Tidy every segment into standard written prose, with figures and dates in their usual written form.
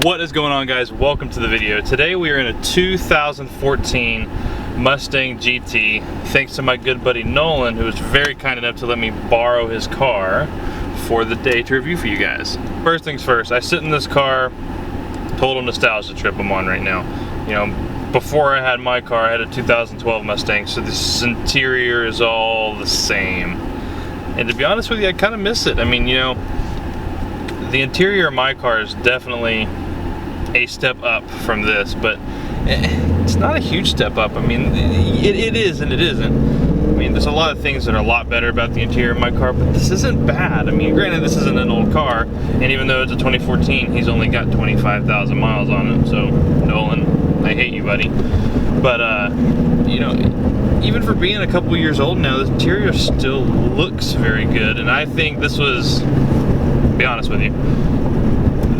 What is going on, guys? Welcome to the video. Today we are in a 2014 Mustang GT, thanks to my good buddy Nolan, who was very kind enough to let me borrow his car for the day to review for you guys. First things first, I sit in this car, total nostalgia trip I'm on right now. You know, before I had my car, I had a 2012 Mustang, so this interior is all the same. And to be honest with you, I kind of miss it. I mean, you know, the interior of my car is definitely a step up from this, but it's not a huge step up. I mean, it is and it isn't. I mean, there's a lot of things that are a lot better about the interior of my car, but this isn't bad. I mean, granted, this isn't an old car, and even though it's a 2014, he's only got 25,000 miles on it, so Nolan, I hate you, buddy. But, you know, even for being a couple years old now, the interior still looks very good, and I think this was, to be honest with you,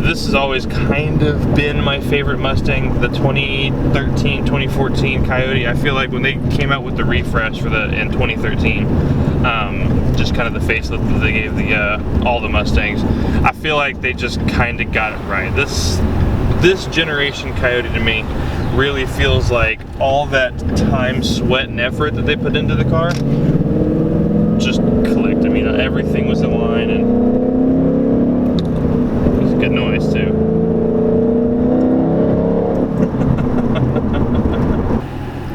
this has always kind of been my favorite Mustang, the 2013, 2014 Coyote. I feel like when they came out with the refresh for the in 2013, just kind of the facelift that they gave the all the Mustangs, I feel like they just kind of got it right. This generation Coyote to me really feels like all that time, sweat, and effort that they put into the car just clicked. I mean, everything was in line, and good noise too.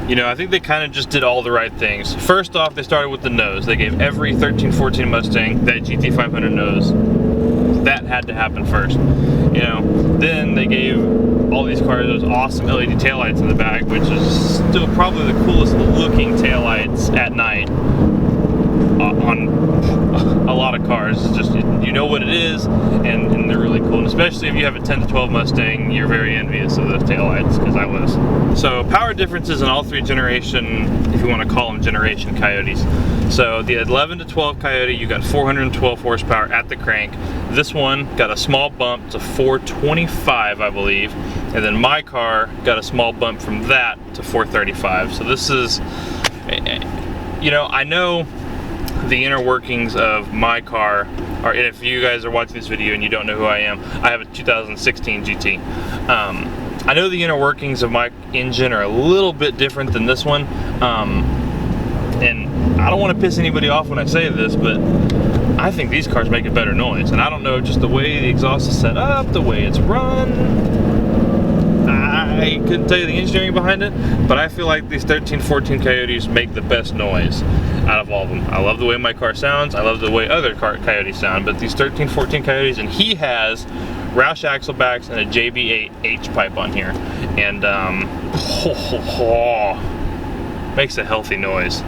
You know, I think they kind of just did all the right things. First off, they started with the nose. They gave every 13-14 Mustang that GT500 nose. That had to happen first. You know, then they gave all these cars those awesome LED taillights in the back, which is still probably the coolest looking taillights at night on a lot of cars. It's just, you know what it is, and they're really cool. And especially if you have a 10 to 12 Mustang, you're very envious of those taillights, because I was. So power differences in all three generation, if you want to call them generation Coyotes. So the 11 to 12 Coyote, you got 412 horsepower at the crank. This one got a small bump to 425, I believe. And then my car got a small bump from that to 435. So this is, you know, I know the inner workings of my car are, and if you guys are watching this video and you don't know who I am, I have a 2016 GT. I know the inner workings of my engine are a little bit different than this one, and I don't want to piss anybody off when I say this, but I think these cars make a better noise. And I don't know, just the way the exhaust is set up, the way it's run, I couldn't tell you the engineering behind it, but I feel like these 13-14 Coyotes make the best noise out of all of them. I love the way my car sounds. I love the way other Coyotes sound, but these 13-14 Coyotes, and he has Roush axle backs and a JB8 H pipe on here, and makes a healthy noise.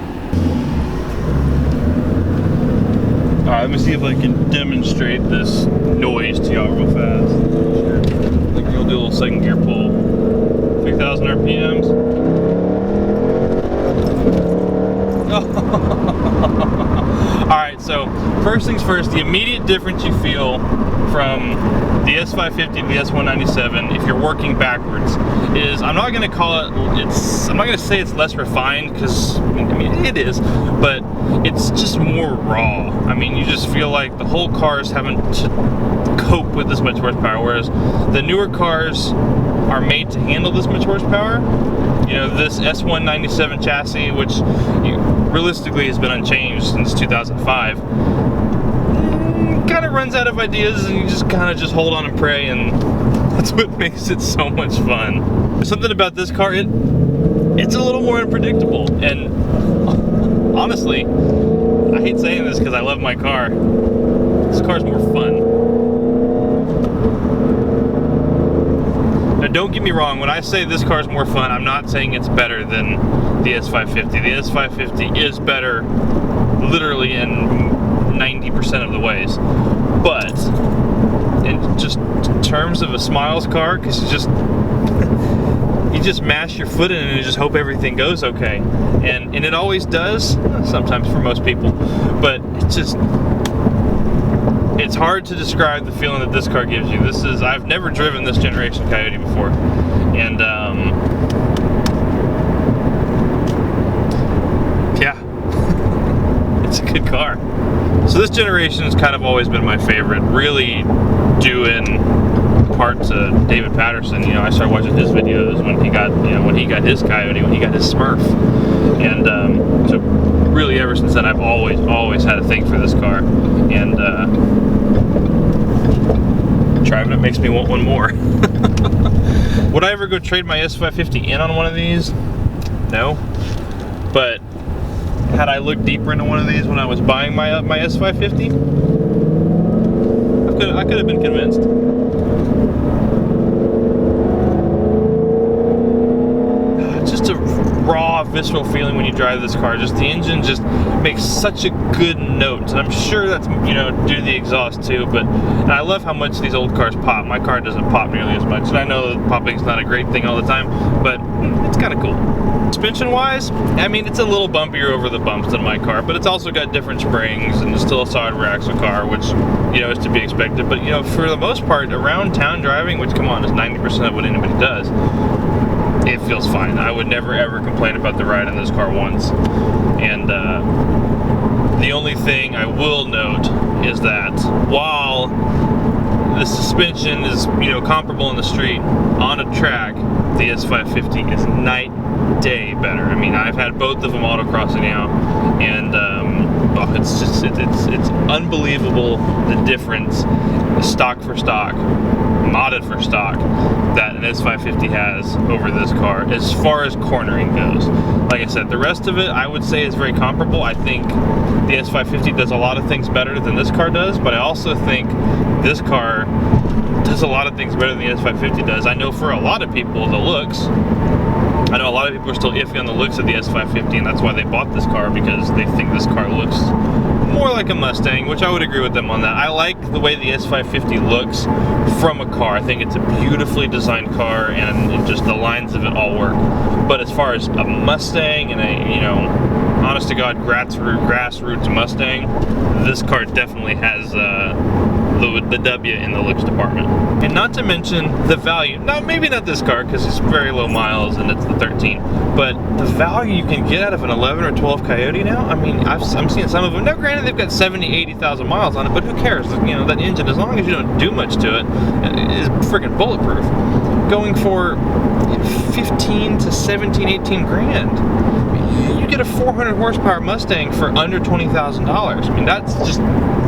Alright, let me see if I can demonstrate this noise to y'all real fast. I think we'll do a little second gear pull. 3,000 RPMs. Alright, so first things first, the immediate difference you feel from the S550 to the S197, if you're working backwards, is, I'm not going to call it, I'm not going to say it's less refined, because, I mean, it is, but it's just more raw. I mean, you just feel like the whole car is having to cope with this much horsepower, whereas the newer cars are made to handle this much horsepower. You know, this S197 chassis, which realistically has been unchanged since 2005, kind of runs out of ideas, and you just kind of just hold on and pray, and that's what makes it so much fun. There's something about this car, it's a little more unpredictable, and honestly, I hate saying this because I love my car, this car's more fun. Now, don't get me wrong, when I say this car's more fun, I'm not saying it's better than the S550. The S550 is better literally in 90% of the ways. But in just terms of a smiles car, because you just mash your foot in it and you just hope everything goes okay. And it always does, sometimes for most people, but it's hard to describe the feeling that this car gives you. I've never driven this generation Coyote before, and yeah, it's a good car. So this generation has kind of always been my favorite, really doing part to David Patterson. You know, I started watching his videos when he got, you know, when he got his Coyote, when he got his Smurf, and so really ever since then I've always had a thing for this car, and driving it makes me want one more. Would I ever go trade my S550 in on one of these? No, but had I looked deeper into one of these when I was buying my S550, I could have been convinced. Just a raw, visceral feeling when you drive this car. Just the engine just makes such a good note, and I'm sure that's, you know, due to the exhaust too. But and I love how much these old cars pop. My car doesn't pop nearly as much, and I know that popping's not a great thing all the time, but it's kind of cool. Suspension wise, I mean, it's a little bumpier over the bumps than my car, but it's also got different springs and it's still a solid rear axle car, which, you know, is to be expected. But, you know, for the most part, around town driving, which, come on, is 90% of what anybody does, it feels fine. I would never ever complain about the ride in this car once. And the only thing I will note is that while the suspension is, you know, comparable in the street, on a track, the S550 is night day better. I mean, I've had both of them autocrossing now, and oh, it's just it's unbelievable the difference, stock for stock, modded for stock, that an S550 has over this car as far as cornering goes. Like I said, the rest of it I would say is very comparable. I think the S550 does a lot of things better than this car does, but I also think this car does a lot of things better than the S550 does. I know for a lot of people, the looks, I know a lot of people are still iffy on the looks of the S550, and that's why they bought this car, because they think this car looks more like a Mustang, which I would agree with them on that. I like the way the S550 looks from a car. I think it's a beautifully designed car, and just the lines of it all work. But as far as a Mustang and a, you know, honest to God grassroots Mustang, this car definitely has the W in the looks department. And not to mention the value. Now, maybe not this car because it's very low miles and it's the 13, but the value you can get out of an 11 or 12 Coyote now, I mean, I'm seeing some of them. Now, granted, they've got 70, 80,000 miles on it, but who cares? You know, that engine, as long as you don't do much to it, is freaking bulletproof. Going for 15 to 17, 18 grand. You get a 400 horsepower Mustang for under $20,000. I mean, that's just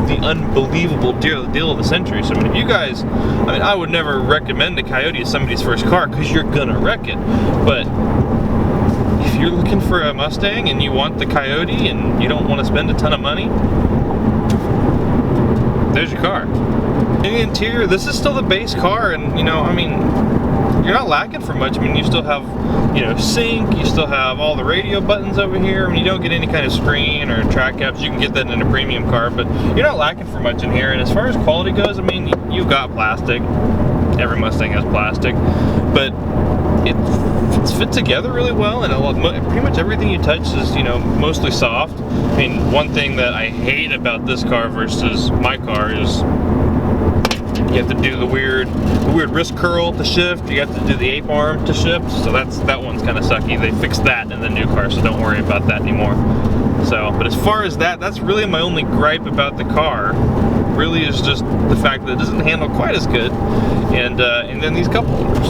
the unbelievable deal of the century. So I mean, if you guys, I mean, I would never recommend a Coyote as somebody's first car because you're gonna wreck it. But if you're looking for a Mustang and you want the Coyote and you don't want to spend a ton of money, there's your car. In the interior, this is still the base car, and you know, I mean, you're not lacking for much. I mean, you still have, you know, sync, you still have all the radio buttons over here. I mean, you don't get any kind of screen or track apps. You can get that in a premium car, but you're not lacking for much in here. And as far as quality goes, I mean, you've got plastic. Every Mustang has plastic, but it's fit together really well, and pretty much everything you touch is, you know, mostly soft. I mean, one thing that I hate about this car versus my car is you have to do the weird wrist curl to shift. You have to do the ape arm to shift. So that one's kind of sucky. They fixed that in the new car, so don't worry about that anymore. So, but as far as that's really my only gripe about the car. Really is just the fact that it doesn't handle quite as good, and then these cup holders.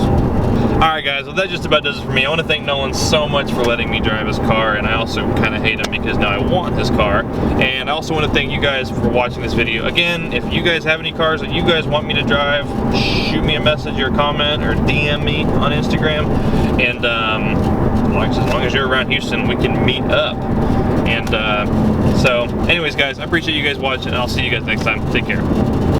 Alright guys, well that just about does it for me. I want to thank Nolan so much for letting me drive his car, and I also kind of hate him because now I want his car. And I also want to thank you guys for watching this video. Again, if you guys have any cars that you guys want me to drive, shoot me a message or a comment or DM me on Instagram, and as long as you're around Houston, we can meet up. And so anyways guys, I appreciate you guys watching, and I'll see you guys next time. Take care.